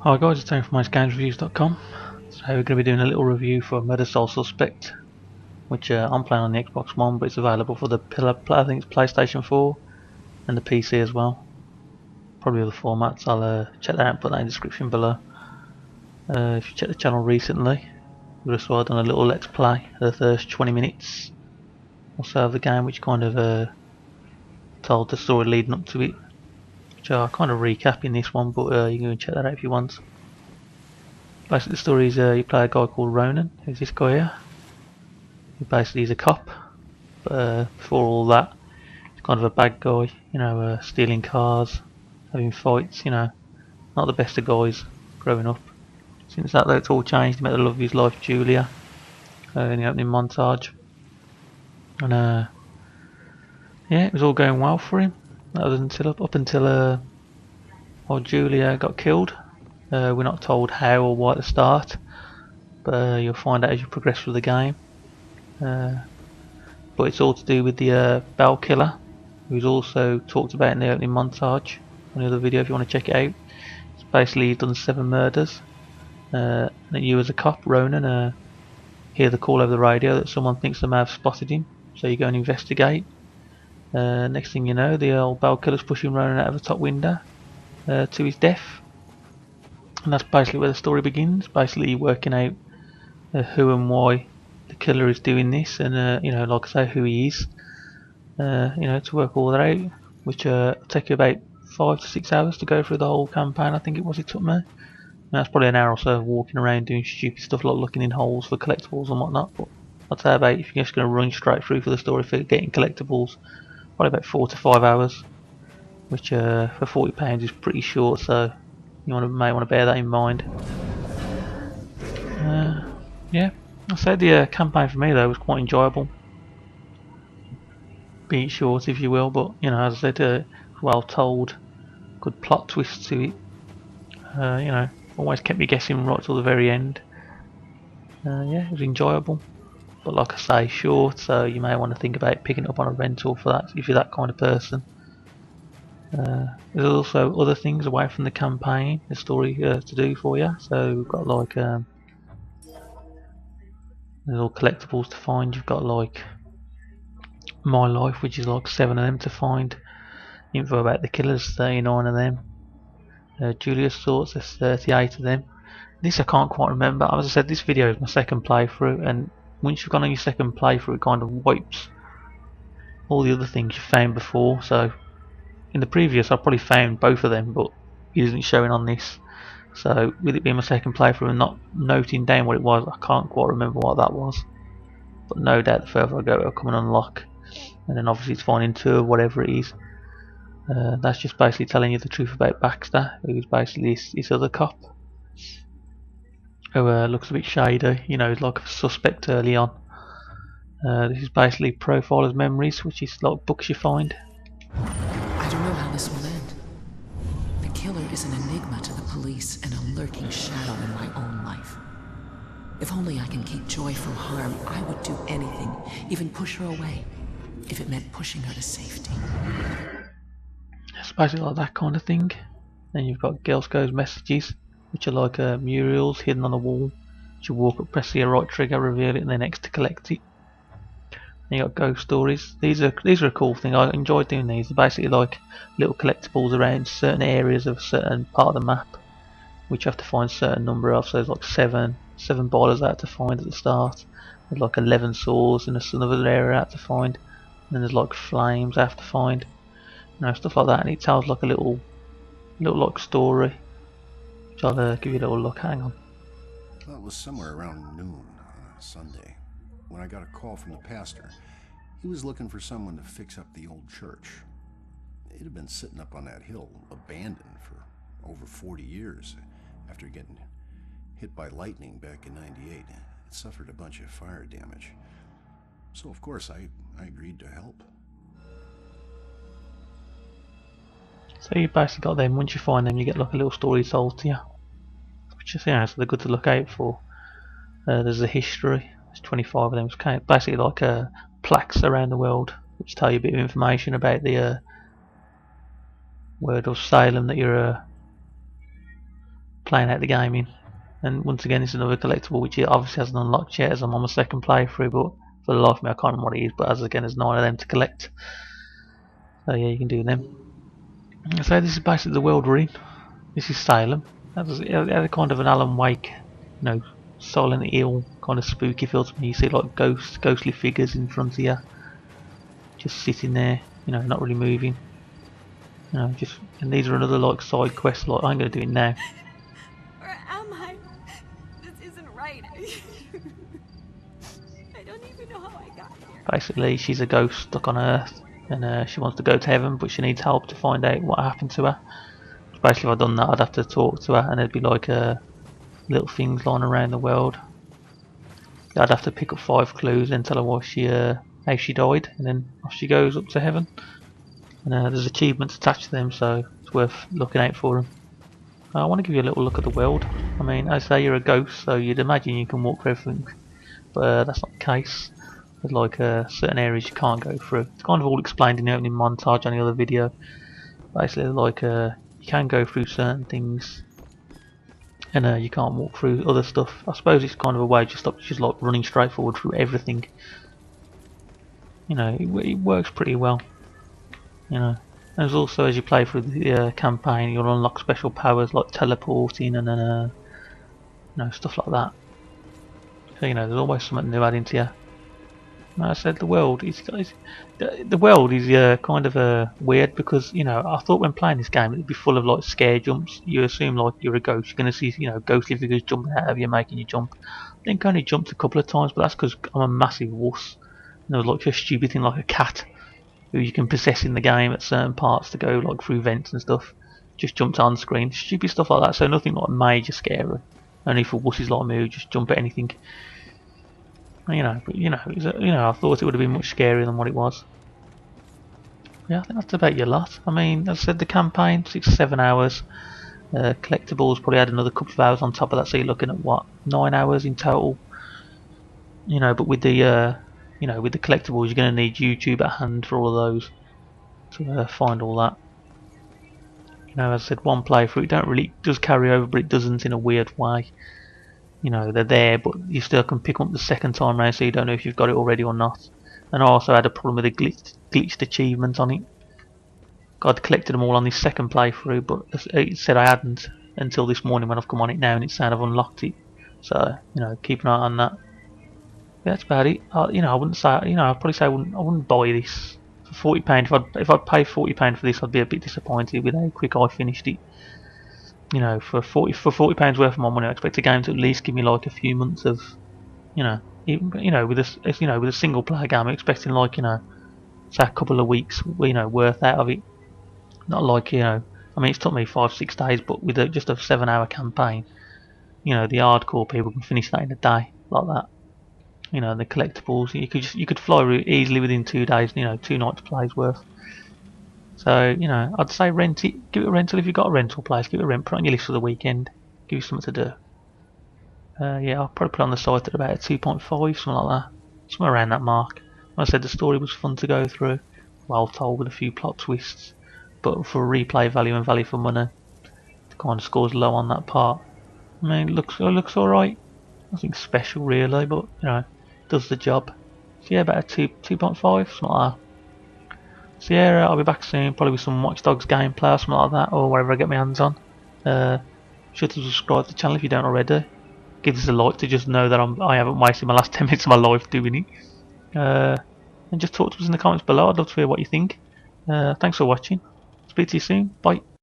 Hi guys, it's Tony from gamesreviews.com. So we're going to be doing a little review for Murder Soul Suspect, which I'm playing on the Xbox One, but it's available for the I think it's PlayStation 4 and the PC as well. Probably other formats. I'll check that out and put that in the description below. If you checked the channel recently, you've just done a little let's play the first 20 minutes or so of the game, which kind of told the story leading up to it, which I'll kind of recap in this one, but you can go and check that out if you want. Basically the story is you play a guy called Ronan, who's this guy here. He basically is a cop, but before all that, he's kind of a bad guy, you know, stealing cars, having fights, you know, not the best of guys growing up. Since that though, it's all changed. He met the love of his life, Julia, in the opening montage. And yeah, it was all going well for him. That was up until old Julia got killed. We're not told how or why at the start, but you'll find out as you progress through the game. But it's all to do with the Bell Killer, who's also talked about in the opening montage on the other video if you want to check it out. It's basically he's done 7 murders, and you as a cop, Ronan, hear the call over the radio that someone thinks they may have spotted him, so you go and investigate. Next thing you know, the old Bell Killer's pushing Ronan out of the top window to his death. And that's basically where the story begins, basically working out who and why the killer is doing this, and you know, like I say, who he is, you know, to work all that out, which take you about 5 to 6 hours to go through the whole campaign. I think it took me. And that's probably an hour or so of walking around doing stupid stuff like looking in holes for collectibles and whatnot. But I'd say about, if you're just going to run straight through for the story for getting collectibles, probably about 4 to 5 hours, which for £40 is pretty short, so you may want to bear that in mind. Yeah, I said the campaign for me though was quite enjoyable. Be it short if you will, but you know, as I said, well told, good plot twists to it. You know, always kept me guessing right till the very end. Yeah, it was enjoyable, but like I say, short, so you may want to think about picking it up on a rental for that if you're that kind of person. There's also other things away from the campaign, the story to do for you. So we've got like there's all collectibles to find. You've got like My Life, which is like 7 of them to find. Info about the killers, 39 of them. Julia's Thoughts, there's 38 of them. This I can't quite remember. As I said, this video is my second playthrough, and once you've gone on your second playthrough, it kind of wipes all the other things you found before. So in the previous I probably found both of them, but it isn't showing on this. So with it being my second playthrough and not noting down what it was, I can't quite remember what that was. But no doubt the further I go it'll come and unlock. And then obviously it's finding 2 of whatever it is. That's just basically telling you the truth about Baxter, who's basically this other cop who looks a bit shady, you know, he's like a suspect early on. This is basically Profiler's Memories, which is like books you find. I don't know how this will end. The killer is an enigma to the police and a lurking shadow in my own life. If only I can keep Joy from harm, I would do anything, even push her away, if it meant pushing her to safety. It's basically like that kind of thing. Then you've got Gelsko's Messages, which are like murals hidden on the wall. You walk up, press the right trigger, reveal it, and then X to collect it. Then you got Ghost Stories. These are a cool thing. I enjoy doing these. They're basically like little collectibles around certain areas of a certain part of the map, which you have to find a certain number of. So there's like seven boilers out to find at the start. There's like 11 saws in another area out to find. And then there's like flames I have to find. You know, stuff like that, and it tells like a little like story, which I'll give you a little look. Hang on. Well, it was somewhere around noon on a Sunday when I got a call from the pastor. He was looking for someone to fix up the old church. It had been sitting up on that hill, abandoned for over 40 years. After getting hit by lightning back in '98, it suffered a bunch of fire damage. So of course I agreed to help. So you basically got them. Once you find them, you get like a little story told to you, which is, you know, so they're good to look out for. There's a history. There's 25 of them. It's kind of basically like plaques around the world, which tell you a bit of information about the word of Salem that you're playing out the game in. And once again, it's another collectible which it obviously hasn't unlocked yet, as I'm on my second playthrough, but for the life of me I can't remember what it is, but as again there's 9 of them to collect. So yeah, you can do them. So this is basically the world we're in. This is Salem. It had a kind of an Alan Wake, Silent Hill kind of spooky feel to me. You see like ghostly figures in front of you, just sitting there, not really moving. And these are another like side quest. Like I'm going to do it now. Where am I? This isn't right. I don't even know how I got here. Basically, she's a ghost stuck on Earth, and she wants to go to heaven, but she needs help to find out what happened to her. Basically, if I'd done that, I'd have to talk to her, and there'd be like little things lying around the world. I'd have to pick up 5 clues and tell her how she died, and then off she goes up to heaven. And there's achievements attached to them, so it's worth looking out for them. I want to give you a little look at the world. I mean, I say you're a ghost, so you'd imagine you can walk through everything, but that's not the case. There's like certain areas you can't go through. It's kind of all explained in the opening montage on the other video. Basically, like you can go through certain things, and you can't walk through other stuff. I suppose it's kind of a way to stop just like running straight forward through everything. It works pretty well. There's also, as you play through the campaign, you'll unlock special powers like teleporting and then stuff like that. So there's always something new adding to you. Like I said, the world is kind of weird because I thought when playing this game it'd be full of like scare jumps. You assume like you're a ghost, you're gonna see ghostly figures jumping out of you, making you jump. I think I only jumped a couple of times, but that's because I'm a massive wuss. And there was like a stupid thing like a cat who you can possess in the game at certain parts to go like through vents and stuff. Just jumped on screen, stupid stuff like that. So nothing like major scary. Only for wusses like me who just jump at anything. But I thought it would have been much scarier than what it was. Yeah, I think that's about your lot. I mean, as I said, the campaign 6-7 hours. Collectibles probably had another couple of hours on top of that, so you're looking at what, 9 hours in total. But with the with the collectibles, you're going to need YouTube at hand for all of those to find all that. As I said, one playthrough, it does carry over, but it doesn't in a weird way. They're there, but you still can pick up the second time round, so you don't know if you've got it already or not. And I also had a problem with the glitched achievement on it. I'd collected them all on this second playthrough, but it said I hadn't until this morning when I've come on it now, and it's saying I've unlocked it. So keep an eye on that. Yeah, that's about it. I wouldn't say. I'd probably say I wouldn't buy this for £40. If I'd pay £40 for this, I'd be a bit disappointed with how quick I finished it. For £40 worth of my money, I expect a game to at least give me like a few months of, with a single player game, I'm expecting like say a couple of weeks, worth out of it. Not like I mean, it's took me 5-6 days, but with just a 7-hour campaign, the hardcore people can finish that in a day like that. The collectibles you could fly easily within 2 days. 2 nights plays worth. So I'd say rent it. Give it a rental if you've got a rental place. Give it a rent. Put it on your list for the weekend. Give you something to do. Yeah, I'll probably put it on the site at about a 2.5, something like that. Somewhere around that mark. Like I said, the story was fun to go through. Well told with a few plot twists. But for replay value and value for money, the kind of scores low on that part. I mean, it looks alright. Nothing special really, but does the job. So yeah, about a 2.5, something like that. So yeah, I'll be back soon, probably with some Watch Dogs gameplay or something like that, or whatever I get my hands on. Sure to subscribe to the channel if you don't already. Give this a like to just know that I haven't wasted my last 10 minutes of my life doing it. And just talk to us in the comments below. I'd love to hear what you think. Thanks for watching. Speak to you soon. Bye.